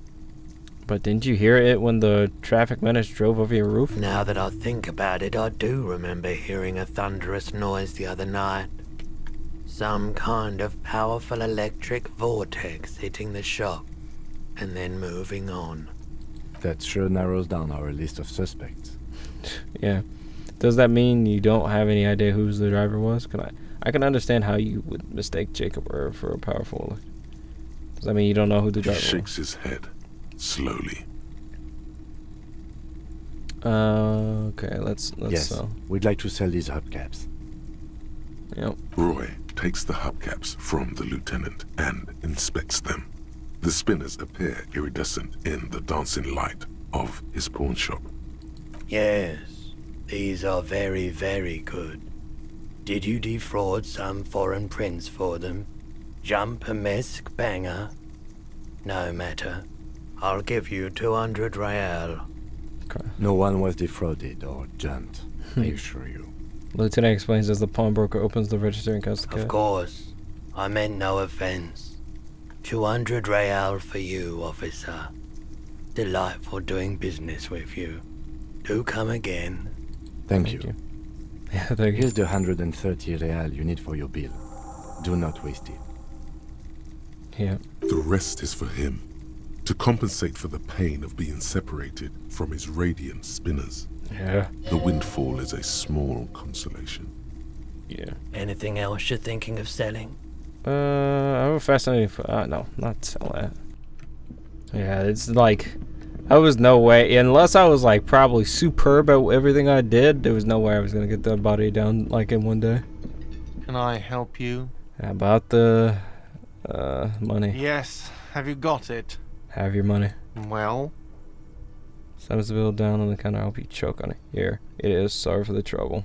But didn't you hear it when the traffic menace drove over your roof? Now that I think about it, I do remember hearing a thunderous noise the other night. Some kind of powerful electric vortex hitting the shop, and then moving on. That sure narrows down our list of suspects. Yeah. Does that mean you don't have any idea who the driver was? I can understand how you would mistake Jacob Irv for a powerful. Does that mean you don't know who the He driver was? shakes his head, slowly. Okay, let's Yes, we'd like to sell these hubcaps. Yep. Roy takes the hubcaps from the lieutenant and inspects them. The spinners appear iridescent in the dancing light of his pawn shop. Yes, these are very, very good. Did you defraud some foreign prince for them? Jump-a-mesque banger? No matter. I'll give you 200 real. Okay. No one was defrauded or jumped, I assure you. Lieutenant explains as the pawnbroker opens the register and counts the cash. Of course. I meant no offense. 200 real for you, officer. Delightful doing business with you. Do come again. Thank you. Yeah, thank you. Here's the 130 real you need for your bill. Do not waste it. Yeah. The rest is for him, to compensate for the pain of being separated from his radiant spinners. Yeah. The windfall is a small consolation. Yeah. Anything else you're thinking of selling? I have a fascinating. No, not sell that. Yeah, it's like, I was no way, unless I was like probably superb at everything I did, there was no way I was gonna get that body down like in one day. Can I help you? How about the money? Yes. Have you got it? Have your money. Well? Sends the bill down on the counter. I hope you choke on it. Here, it is. Sorry for the trouble.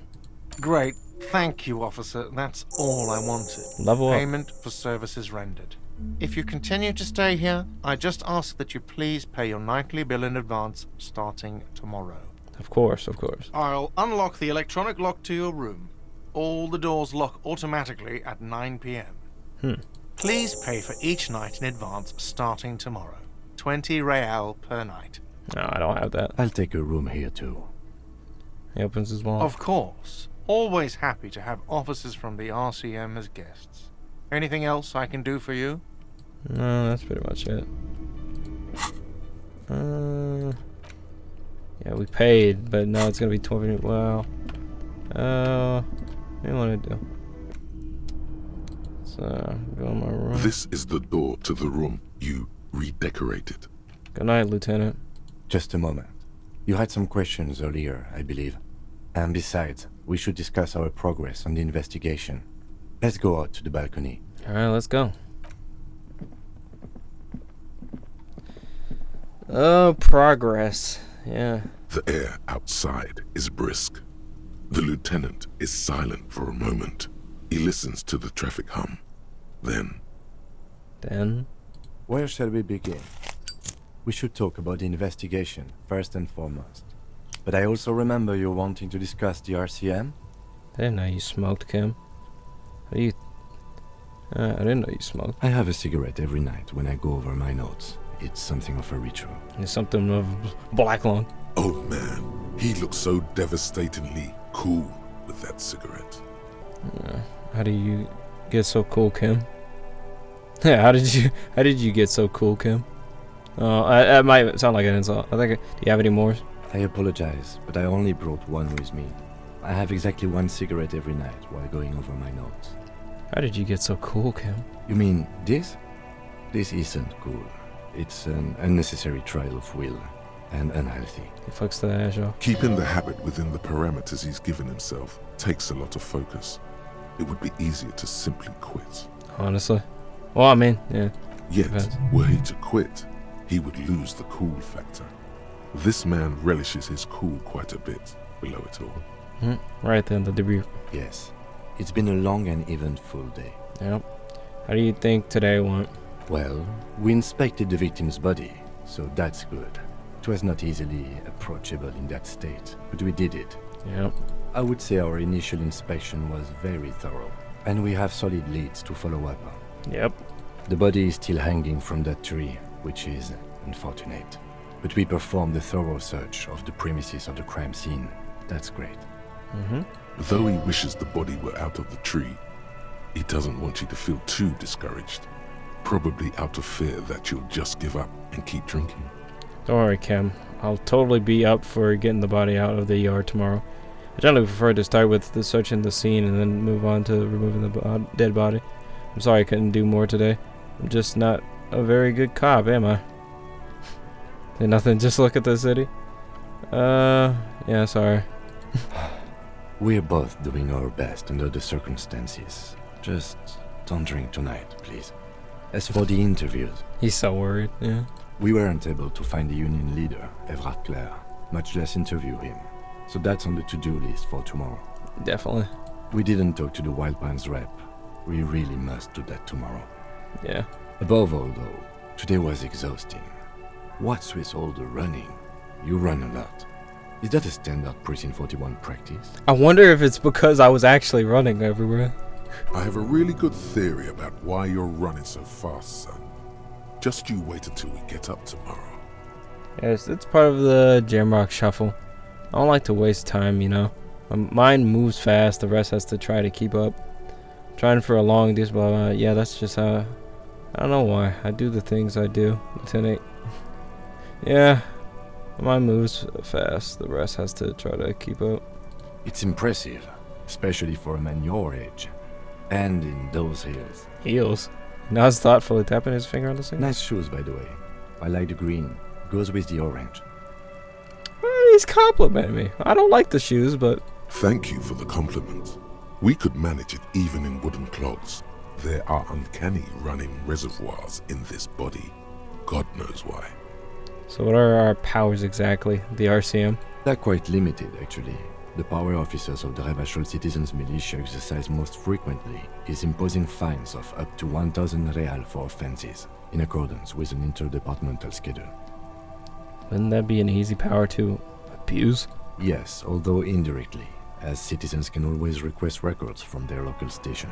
Great. Thank you, officer. That's all I wanted. Level up. Payment for services rendered. If you continue to stay here, I just ask that you please pay your nightly bill in advance starting tomorrow. Of course, of course. I'll unlock the electronic lock to your room. All the doors lock automatically at 9 p.m. Please pay for each night in advance starting tomorrow. 20 real per night. No, I don't have that. I'll take a room here too. He opens his wallet. Of course. Always happy to have officers from the RCM as guests. Anything else I can do for you? No, that's pretty much it. Yeah, we paid, but now it's gonna be 20. Well, what do you want to do? So, go in my room. This is the door to the room you redecorated. Good night, Lieutenant. Just a moment. You had some questions earlier, I believe. And besides, we should discuss our progress on the investigation. Let's go out to the balcony. Alright, let's go. Oh, progress. Yeah. The air outside is brisk. The lieutenant is silent for a moment. He listens to the traffic hum. Then, Where shall we begin? We should talk about the investigation, first and foremost. But I also remember you wanting to discuss the RCM? I didn't know you smoked, Kim. How do you... I didn't know you smoked. I have a cigarette every night when I go over my notes. It's something of a ritual. It's something of black lung. oh man, he looks so devastatingly cool with that cigarette. How do you get so cool, Kim? Yeah, how did you get so cool, Kim? That might sound like an insult. Do you have any more? I apologize, but I only brought one with me. I have exactly one cigarette every night while going over my notes. How did you get so cool, Kim? You mean this? This isn't cool. It's an unnecessary trial of will, and unhealthy. He fucks to the ass, y'all. Keeping the habit within the parameters he's given himself takes a lot of focus. It would be easier to simply quit. Honestly. Well, I mean, yeah. Yet, Depends. were he to quit, he would lose the cool factor. This man relishes his cool quite a bit below it all. Right then, the debut. Yes. It's been a long and eventful day. Yep. How do you think today went? Well, we inspected the victim's body, so that's good. It was not easily approachable in that state, but we did it. Yep. I would say our initial inspection was very thorough, and we have solid leads to follow up on. Yep. The body is still hanging from that tree, which is unfortunate. But we performed a thorough search of the premises of the crime scene. That's great. Though he wishes the body were out of the tree, he doesn't want you to feel too discouraged. Probably out of fear that you'll just give up and keep drinking. Don't worry, Kim. I'll totally be up for getting the body out of the yard tomorrow. I generally prefer to start with the searching the scene and then move on to removing the dead body. I'm sorry I couldn't do more today. I'm just not a very good cop, am I? Did nothing, just look at the city. Yeah, sorry. We're both doing our best under the circumstances. Just don't drink tonight, please. As for the interviews, He's so worried, yeah. we weren't able to find the union leader, Everard Clare, much less interview him. So that's on the to-do list for tomorrow. Definitely. We didn't talk to the Wild Pines rep. We really must do that tomorrow. Yeah. Above all, though, today was exhausting. What's with all the running? You run a lot. Is that a standard Precinct 41 practice? I wonder if it's because I was actually running everywhere. I have a really good theory about why you're running so fast, son. Just you wait until we get up tomorrow. Yes, it's part of the Jamrock shuffle. I don't like to waste time, you know. My mind moves fast, the rest has to try to keep up. Trying for a long distance, blah, blah. Yeah, that's just how... I don't know why. I do the things I do, Lieutenant. Yeah, my mind moves fast, the rest has to try to keep up. It's impressive, especially for a man your age. And in those heels. Heels? Now he's thoughtfully tapping his finger on the sink. Nice shoes, by the way. I like the green. Goes with the orange. He's complimenting me. I don't like the shoes, but... Thank you for the compliment. We could manage it even in wooden clogs. There are uncanny running reservoirs in this body. God knows why. So what are our powers exactly? The RCM? They're quite limited, actually. The power officers of the Rebachol Citizens Militia exercise most frequently is imposing fines of up to 1,000 real for offenses, in accordance with an interdepartmental schedule. Wouldn't that be an easy power to abuse? Yes, although indirectly, as citizens can always request records from their local station.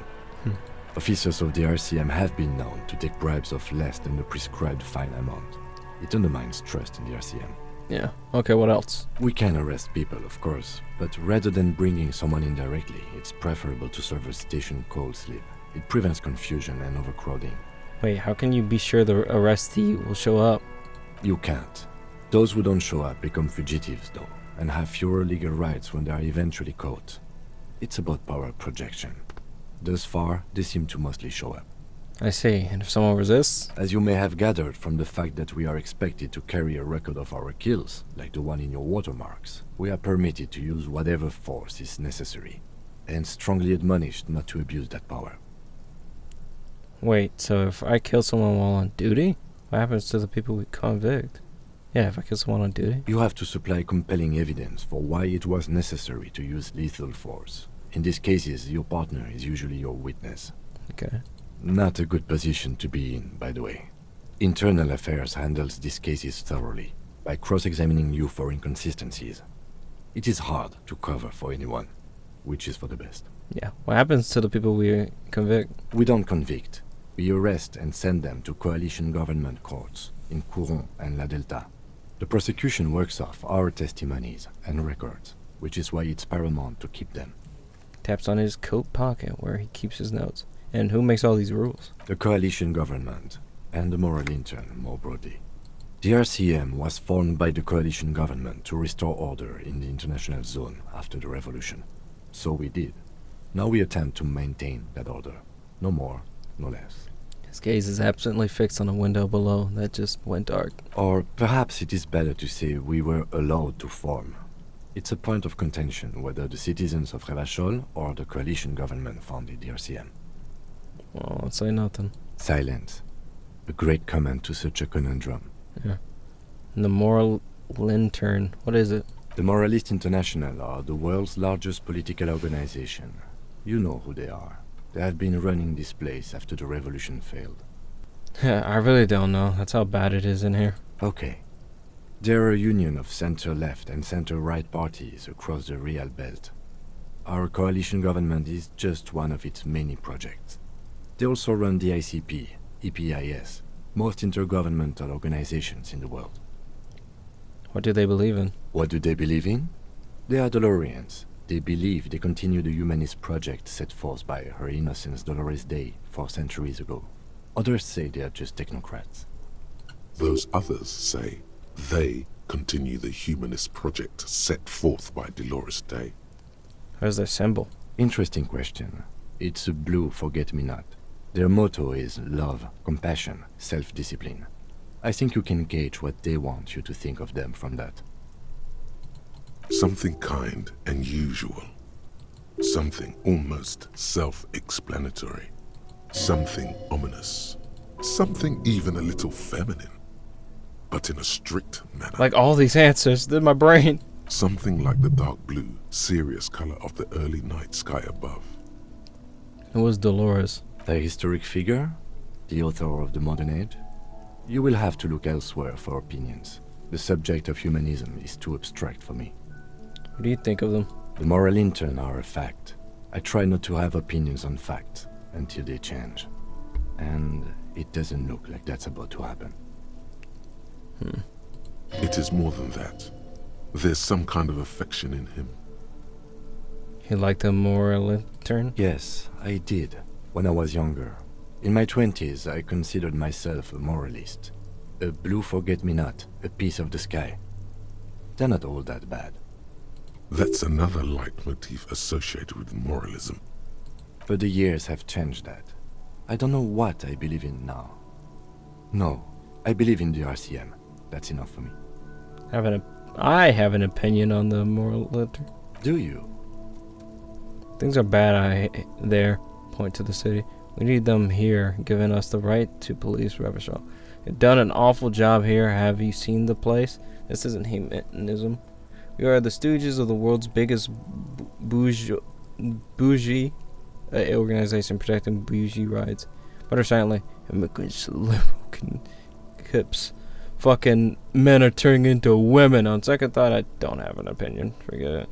Officers of the RCM have been known to take bribes of less than the prescribed fine amount. It undermines trust in the RCM. Yeah. Okay, what else? We can arrest people, of course, but rather than bringing someone in directly, it's preferable to serve a station call slip. It prevents confusion and overcrowding. Wait, how can you be sure the arrestee will show up? You can't. Those who don't show up become fugitives, though, and have fewer legal rights when they are eventually caught. It's about power projection. Thus far, they seem to mostly show up. I see, and if someone resists? As you may have gathered from the fact that we are expected to carry a record of our kills, like the one in your watermarks, we are permitted to use whatever force is necessary, and strongly admonished not to abuse that power. Wait, so if I kill someone while on duty? What happens to the people we convict? Yeah, if I kill someone on duty? You have to supply compelling evidence for why it was necessary to use lethal force. In these cases, your partner is usually your witness. Okay. Not a good position to be in, by the way. Internal Affairs handles these cases thoroughly, by cross-examining you for inconsistencies. It is hard to cover for anyone, which is for the best. Yeah. What happens to the people we convict? We don't convict. We arrest and send them to coalition government courts in Couron and La Delta. The prosecution works off our testimonies and records, which is why it's paramount to keep them. Taps on his coat pocket where he keeps his notes. And who makes all these rules? The coalition government, and the moral intern more broadly. The RCM was formed by the coalition government to restore order in the international zone after the revolution. So we did. Now we attempt to maintain that order. No more, no less. His gaze is absently fixed on a window below that just went dark. Or perhaps it is better to say we were allowed to form. It's a point of contention whether the citizens of Revachol or the coalition government founded the RCM. Well, I'll say nothing. Silence. A great comment to such a conundrum. Yeah. And the Moral Lantern, what is it? The Moralist International are the world's largest political organization. You know who they are. They have been running this place after the revolution failed. I really don't know. That's how bad it is in here. Okay. They're a union of center-left and center-right parties across the Real Belt. Our coalition government is just one of its many projects. They also run the ICP, EPIS, most intergovernmental organizations in the world. What do they believe in? What do they believe in? They are Dolorians. They believe they continue the humanist project set forth by Her Innocence Dolores Day 4 centuries ago. Others say they are just technocrats. Those others say they continue the humanist project set forth by Dolores Day. Where's their symbol? Interesting question. It's a blue forget-me-not. Their motto is love, compassion, self-discipline. I think you can gauge what they want you to think of them from that. Something kind and usual. Something almost self-explanatory. Something ominous. Something even a little feminine. But in a strict manner. Like all these answers, they're my brain. Something like the dark blue, serious color of the early night sky above. Who was Dolores? A historic figure? The author of the modern age? You will have to look elsewhere for opinions. The subject of humanism is too abstract for me. What do you think of them? The moral intern are a fact. I try not to have opinions on facts until they change. And it doesn't look like that's about to happen. It is more than that. There's some kind of affection in him. You like the Moral Lantern? Yes, I did. When I was younger. In my 20s, I considered myself a moralist. A blue forget-me-not, a piece of the sky. They're not all that bad. That's another leitmotif associated with moralism. But the years have changed that. I don't know what I believe in now. No, I believe in the RCM. That's enough for me. I have an opinion on the Moral Lantern. Do you? Things are bad there. Point to the city. We need them here, giving us the right to police Revachol. You've done an awful job here. Have you seen the place? This isn't humanism. We are the stooges of the world's biggest bougie organization protecting bougie rights. But are silently, immigrants, liberal hips. Fucking men are turning into women. On second thought, I don't have an opinion. Forget it.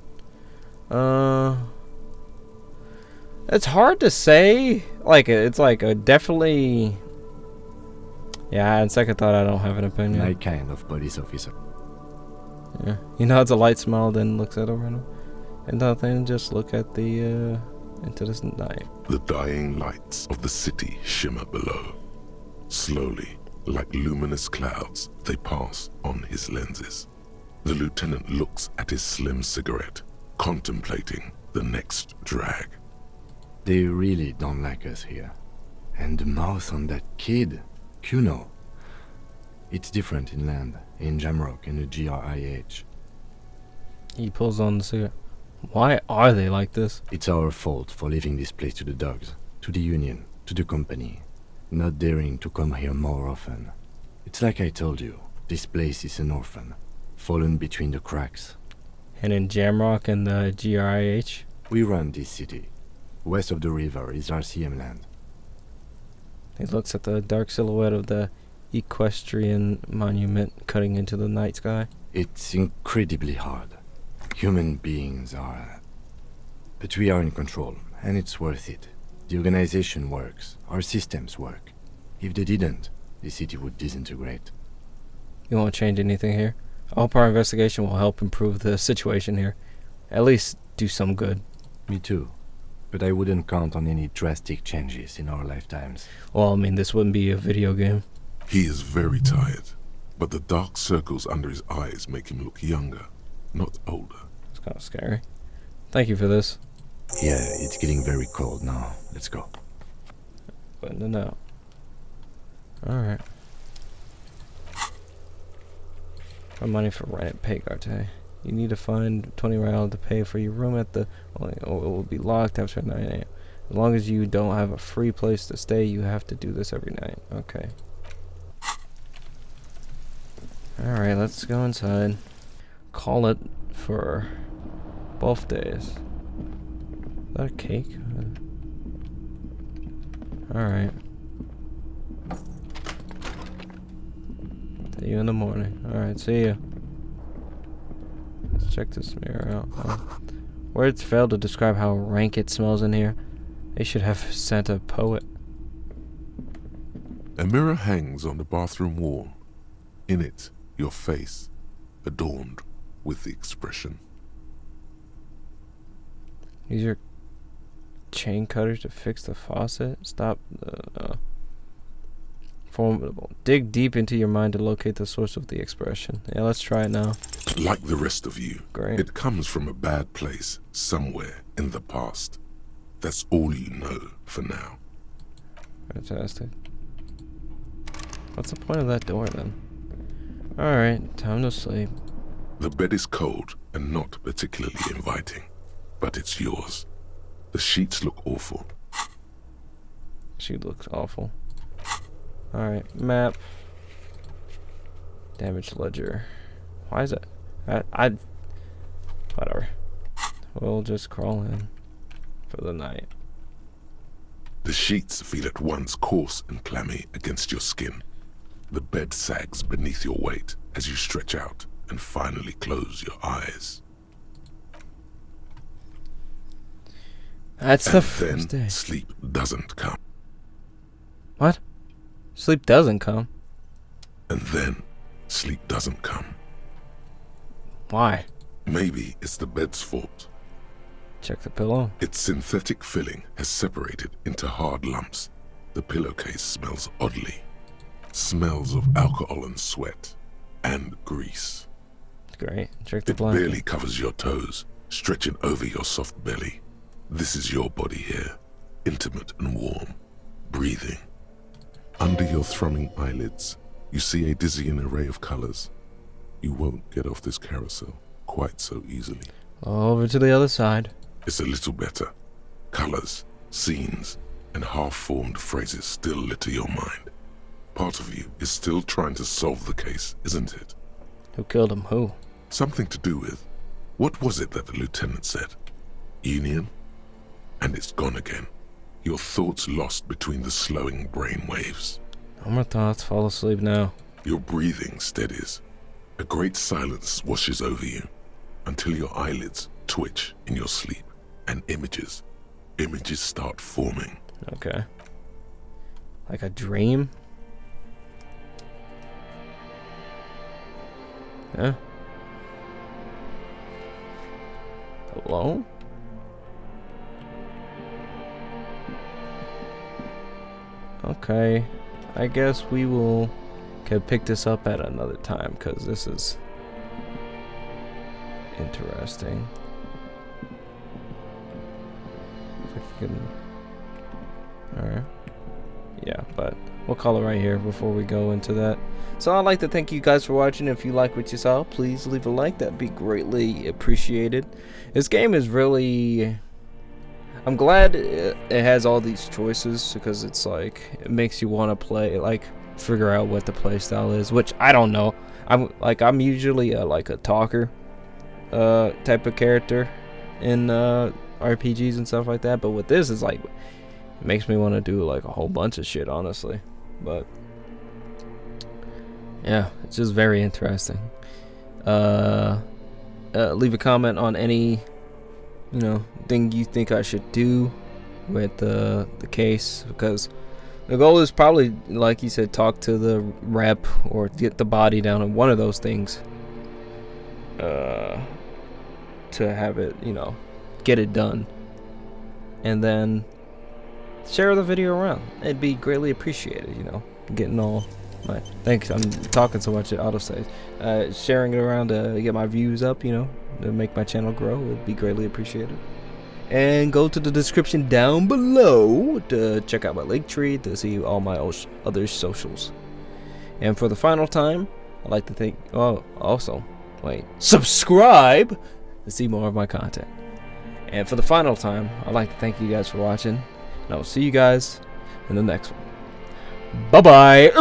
It's hard to say. It's definitely. Yeah, on second thought, I don't have an opinion. My kind of police officer. Yeah, he nods a light smile, then looks at him, and then just look at the into this night. The dying lights of the city shimmer below. Slowly, like luminous clouds, they pass on his lenses. The lieutenant looks at his slim cigarette, contemplating the next drag. They really don't like us here. And the mouth on that kid, Kuno. It's different inland, in Jamrock and the GRIH. He pulls on the cigarette. Why are they like this? It's our fault for leaving this place to the dogs, to the union, to the company. Not daring to come here more often. It's like I told you, this place is an orphan, fallen between the cracks. And in Jamrock and the GRIH? We run this city. West of the river is RCM land. He looks at the dark silhouette of the equestrian monument cutting into the night sky. It's incredibly hard. Human beings are... But we are in control, and it's worth it. The organization works. Our systems work. If they didn't, the city would disintegrate. You won't change anything here? I hope our investigation will help improve the situation here. At least do some good. Me too. But I wouldn't count on any drastic changes in our lifetimes. Well, I mean, this wouldn't be a video game. He is very tired, but the dark circles under his eyes make him look younger, not older. It's kind of scary. Thank you for this. Yeah, it's getting very cold now. Let's go. Good to know. Alright. My money for rent at Pegarte. You need to find 20 real to pay for your room at the... Or it will be locked after 9 a.m. As long as you don't have a free place to stay, you have to do this every night. Okay. Alright, let's go inside. Call it for both days. Is that a cake? Alright. See you in the morning. Alright, see ya. Let's check this mirror out. Words fail to describe how rank it smells in here. They should have sent a poet. A mirror hangs on the bathroom wall. In it, your face, adorned with the expression. Use your chain cutters to fix the faucet. Stop the... Formidable. Dig deep into your mind to locate the source of the expression. Yeah, let's try it now. Like the rest of you, Great. It comes from a bad place somewhere in the past. That's all you know for now. Fantastic. What's the point of that door then? Alright, time to sleep. The bed is cold and not particularly inviting, but it's yours. The sheets look awful. She looks awful. Alright, map. Damage ledger. Why is it? I whatever. We'll just crawl in for the night. The sheets feel at once coarse and clammy against your skin. The bed sags beneath your weight as you stretch out and finally close your eyes. That's and the first then day. Sleep doesn't come. What? Sleep doesn't come. And then sleep doesn't come. Why? Maybe it's the bed's fault. Check the pillow. Its synthetic filling has separated into hard lumps. The pillowcase smells oddly. Smells of alcohol and sweat and grease. Great. Check the It blanket. barely covers your toes, stretching over your soft belly. This is your body here, intimate and warm, breathing. Under your thrumming eyelids, you see a dizzying array of colors. You won't get off this carousel quite so easily. Over to the other side. It's a little better. Colors, scenes, and half-formed phrases still litter your mind. Part of you is still trying to solve the case, isn't it? Who killed him? Who? Something to do with... What was it that the lieutenant said? Union? And it's gone again. Your thoughts lost between the slowing brain waves. No more thoughts. Fall asleep now. Your breathing steadies. A great silence washes over you until your eyelids twitch in your sleep and images start forming. Okay. Like a dream? Huh? Hello? Okay. I guess we will could pick this up at another time, because this is interesting. Alright. Yeah, but we'll call it right here before we go into that. So I'd like to thank you guys for watching. If you like what you saw, please leave a like. That'd be greatly appreciated. This game is really... I'm glad it has all these choices, because it's like, it makes you want to play, like, figure out what the play style is, which I don't know. I'm usually like a talker type of character in RPGs and stuff like that, but with this, it's like, It makes me want to do like a whole bunch of shit, honestly. But yeah, it's just very interesting. Leave a comment on any, thing you think I should do with the case, because the goal is probably, like you said, talk to the rep or get the body down in one of those things, to have it, get it done, and then share the video around. It'd be greatly appreciated, getting all my thanks. I'm talking so much it autosaves. Sharing it around to get my views up, to make my channel grow, would be greatly appreciated. And go to the description down below to check out my Linktree to see all my other socials. And for the final time, I'd like to thank, subscribe to see more of my content. And for the final time, I'd like to thank you guys for watching, and I will see you guys in the next one. Bye-bye.